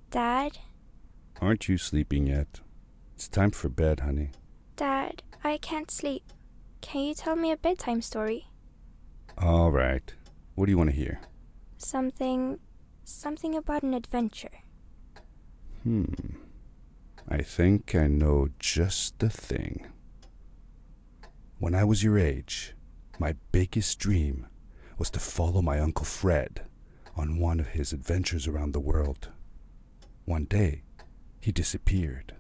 Dad? Aren't you sleeping yet? It's time for bed, honey. Dad, I can't sleep. Can you tell me a bedtime story? All right. What do you want to hear? Something about an adventure. I think I know just the thing. When I was your age, my biggest dream was to follow my Uncle Fred on one of his adventures around the world. One day, he disappeared.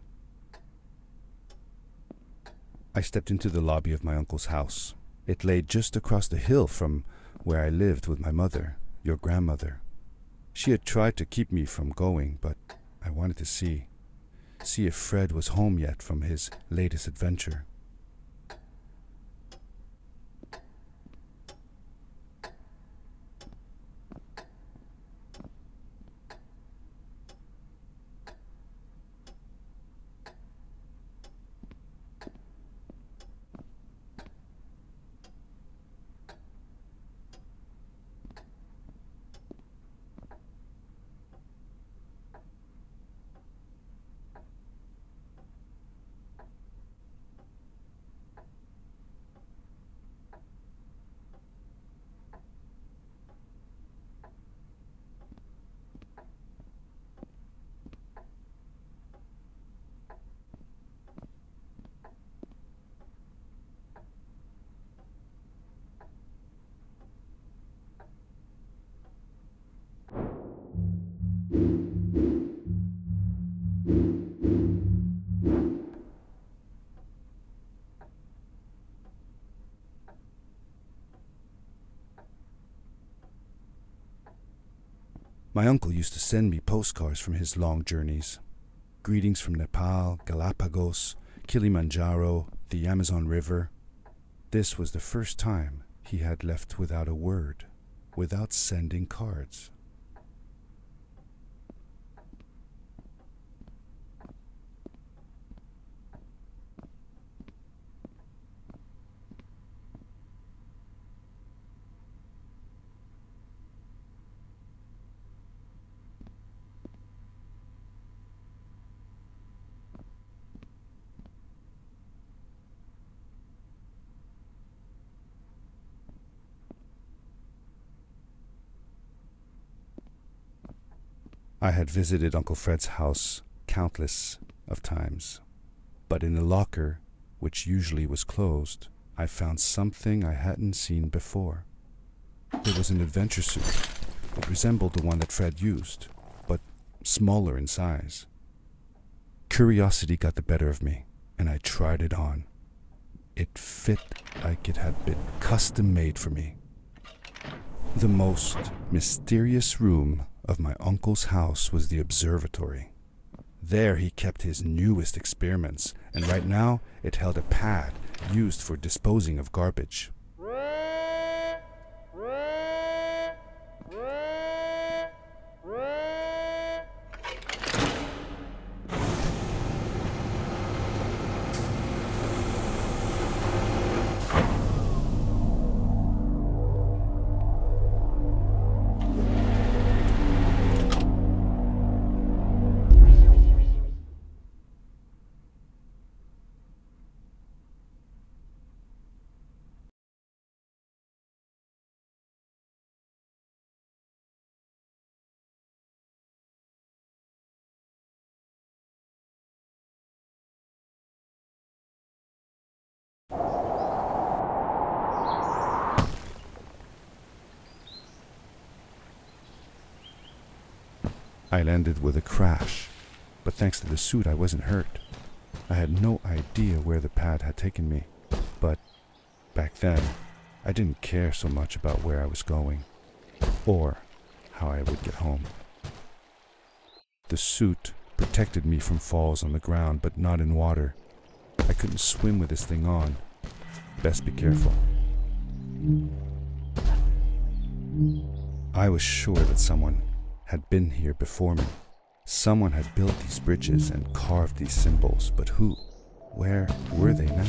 I stepped into the lobby of my uncle's house. It lay just across the hill from where I lived with my mother, your grandmother. She had tried to keep me from going, but I wanted to see if Fred was home yet from his latest adventure. My uncle used to send me postcards from his long journeys. Greetings from Nepal, Galapagos, Kilimanjaro, the Amazon River. This was the first time he had left without a word, without sending cards. I had visited Uncle Fred's house countless of times, but in the locker, which usually was closed, I found something I hadn't seen before. It was an adventure suit. It resembled the one that Fred used, but smaller in size. Curiosity got the better of me, and I tried it on. It fit like it had been custom made for me. The most mysterious room of my uncle's house was the observatory. There he kept his newest experiments, and right now it held a pad used for disposing of garbage. I landed with a crash, but thanks to the suit I wasn't hurt. I had no idea where the pad had taken me, but back then I didn't care so much about where I was going, or how I would get home. The suit protected me from falls on the ground, but not in water. I couldn't swim with this thing on. Best be careful. I was sure that someone had been here before me. Someone had built these bridges and carved these symbols, but who? Where were they now?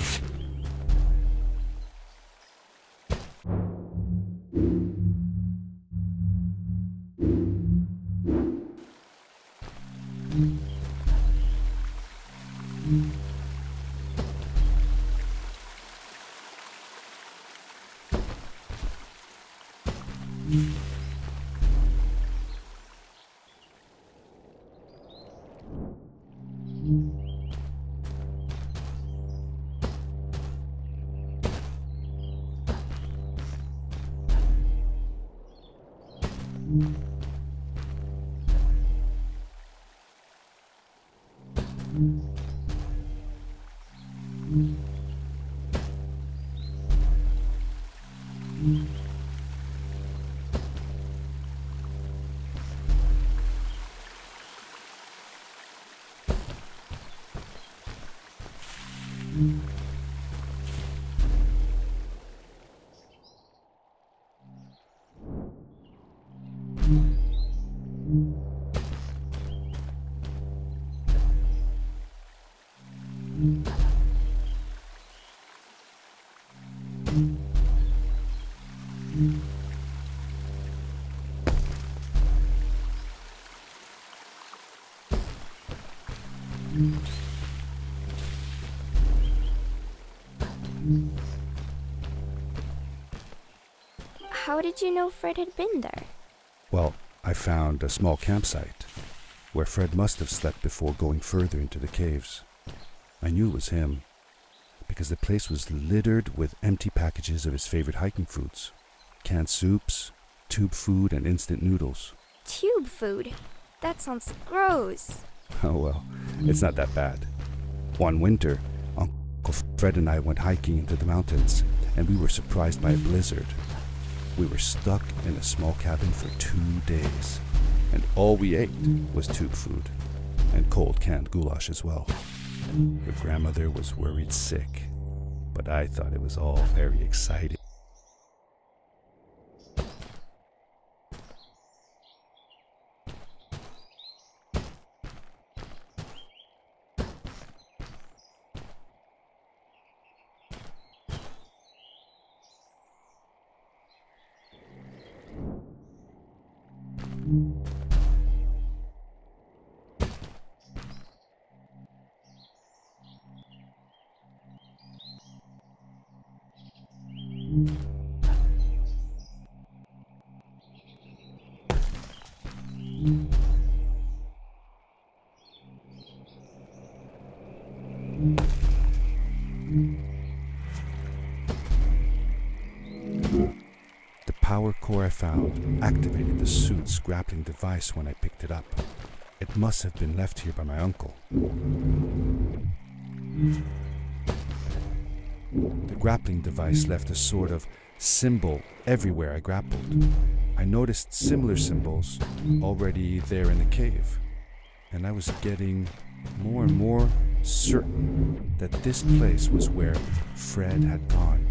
How did you know Fred had been there? Well, I found a small campsite where Fred must have slept before going further into the caves. I knew it was him because the place was littered with empty packages of his favorite hiking foods. Canned soups, tube food, and instant noodles. Tube food? That sounds gross. Oh well, it's not that bad. One winter, Uncle Fred and I went hiking into the mountains, and we were surprised by a blizzard. We were stuck in a small cabin for 2 days, and all we ate was tube food, and cold canned goulash as well. Your grandmother was worried sick, but I thought it was all very exciting. The power core I found activated the suit's grappling device when I picked it up. It must have been left here by my uncle. The grappling device left a sort of symbol everywhere I grappled. I noticed similar symbols already there in the cave, and I was getting more and more certain that this place was where Fred had gone.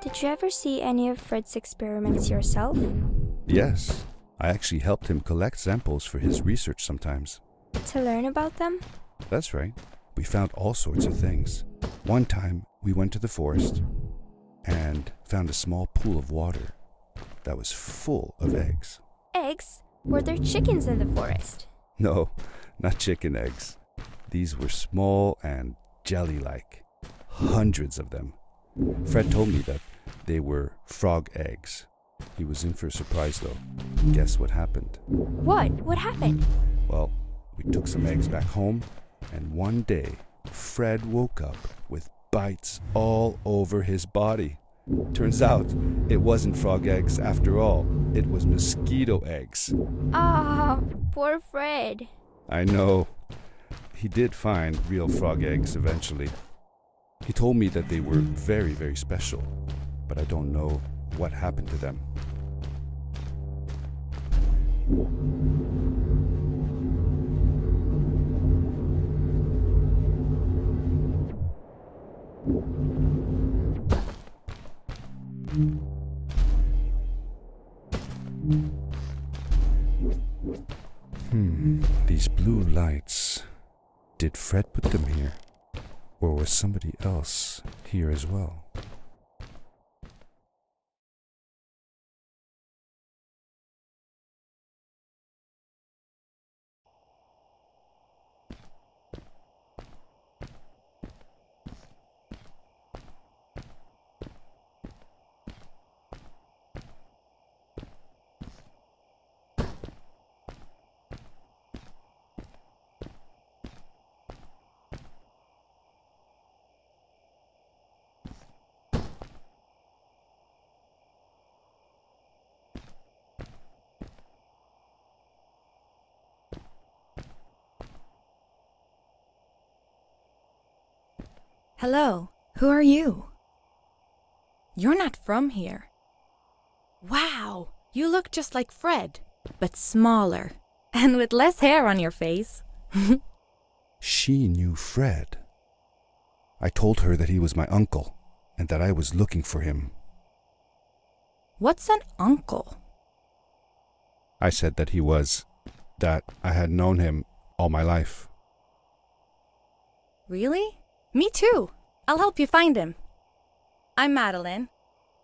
Did you ever see any of Fred's experiments yourself? Yes, I actually helped him collect samples for his research sometimes. To learn about them? That's right. We found all sorts of things. One time, we went to the forest and found a small pool of water that was full of eggs. Eggs? Were there chickens in the forest? No, not chicken eggs. These were small and jelly-like. Hundreds of them. Fred told me that they were frog eggs. He was in for a surprise though. Guess what happened? What? What happened? Well, we took some eggs back home, and one day, Fred woke up with bites all over his body. Turns out, it wasn't frog eggs after all. It was mosquito eggs. Ah, poor Fred. I know. He did find real frog eggs eventually. He told me that they were very, very special, but I don't know what happened to them. These blue lights. Did Fred put them here? Or was somebody else here as well? Hello, who are you? You're not from here. Wow, you look just like Fred, but smaller, and with less hair on your face. She knew Fred. I told her that he was my uncle, and that I was looking for him. What's an uncle? I said that that I had known him all my life. Really? Me too. I'll help you find him. I'm Madeline.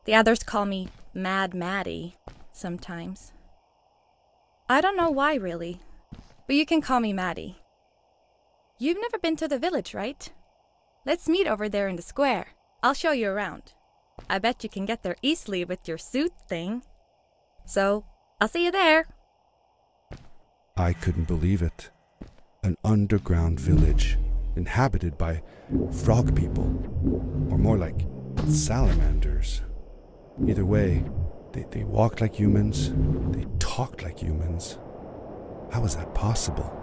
The others call me Mad Maddie. sometimes. I don't know why, really, but you can call me Maddie. You've never been to the village, right? Let's meet over there in the square. I'll show you around. I bet you can get there easily with your suit thing. So, I'll see you there. I couldn't believe it. An underground village inhabited by frog people, or more like salamanders. Either way, they walked like humans, they talked like humans. How was that possible?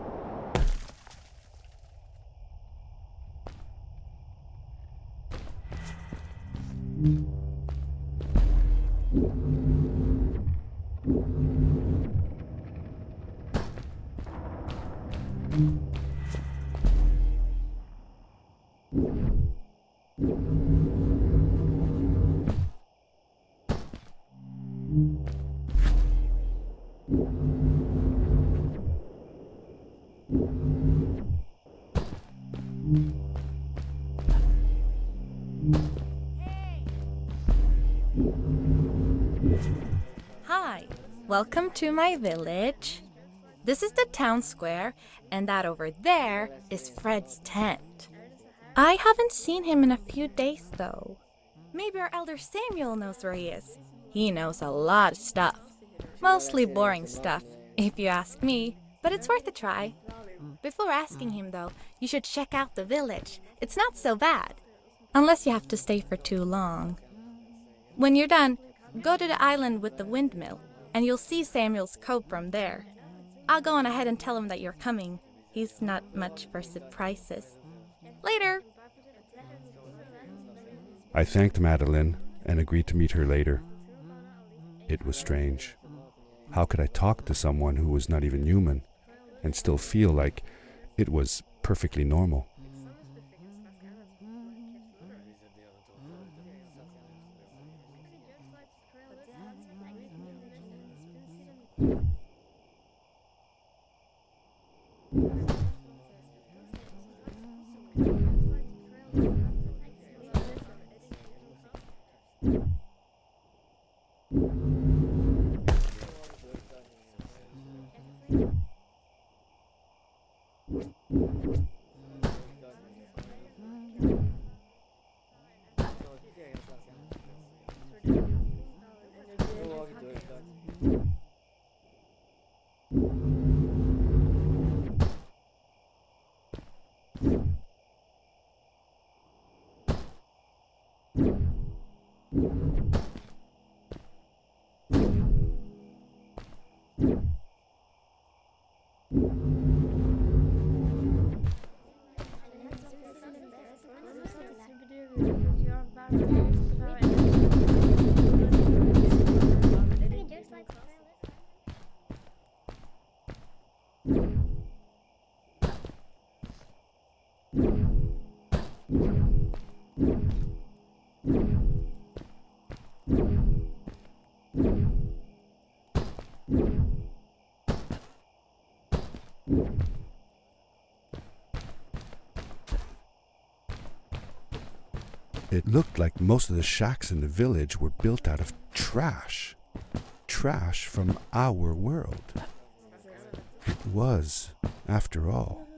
Hi, welcome to my village. This is the town square, and that over there is Fred's tent. I haven't seen him in a few days, though. Maybe our elder Samuel knows where he is. He knows a lot of stuff. Mostly boring stuff, if you ask me, but it's worth a try. Before asking him, though, you should check out the village. It's not so bad, unless you have to stay for too long. When you're done, go to the island with the windmill, and you'll see Samuel's cove from there. I'll go on ahead and tell him that you're coming. He's not much for surprises. Later! I thanked Madeline and agreed to meet her later. It was strange. How could I talk to someone who was not even human and still feel like it was perfectly normal? It looked like most of the shacks in the village were built out of trash. Trash from our world. It was, after all,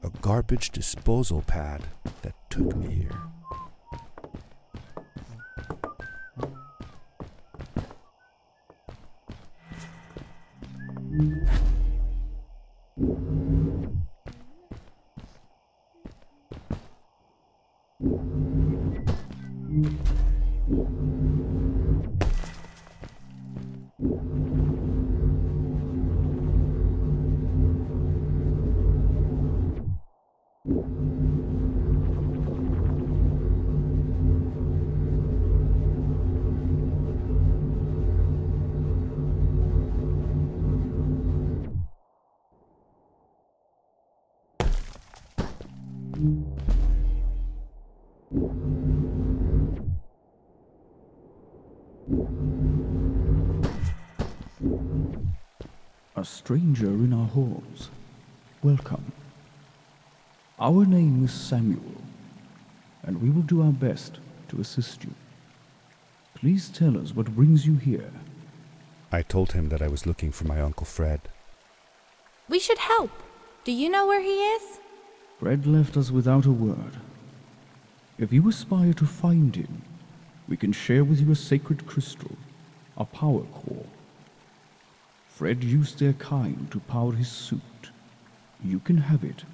a garbage disposal pad that took me here. A stranger in our halls. Welcome. Our name is Samuel, and we will do our best to assist you. Please tell us what brings you here. I told him that I was looking for my Uncle Fred. We should help. Do you know where he is? Fred left us without a word. If you aspire to find him, we can share with you a sacred crystal, a power core. Fred used their kind to power his suit. You can have it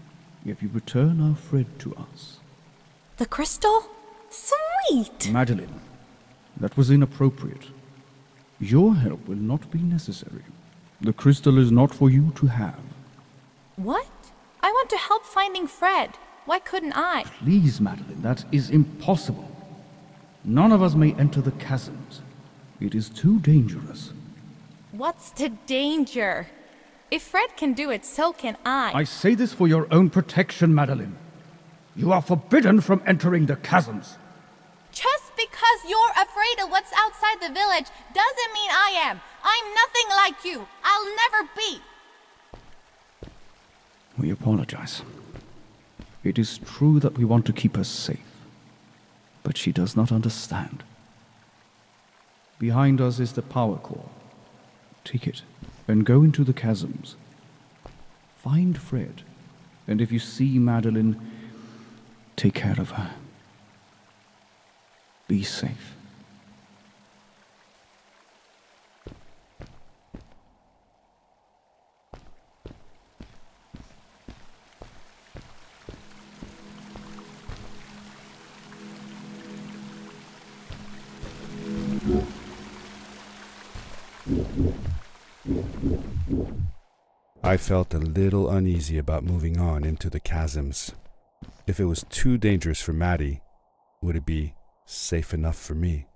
if you return our Fred to us. The crystal? Sweet! Madeline, that was inappropriate. Your help will not be necessary. The crystal is not for you to have. What? I want to help finding Fred. Why couldn't I? Please, Madeline, that is impossible. None of us may enter the chasms. It is too dangerous. What's the danger? If Fred can do it, so can I. I say this for your own protection, Madeline. You are forbidden from entering the chasms. Just because you're afraid of what's outside the village doesn't mean I am. I'm nothing like you. I'll never be. We apologize. It is true that we want to keep her safe, but she does not understand. Behind us is the power core. Take it and go into the chasms. Find Fred, and if you see Madeline, take care of her. Be safe. I felt a little uneasy about moving on into the chasms. If it was too dangerous for Maddie, would it be safe enough for me?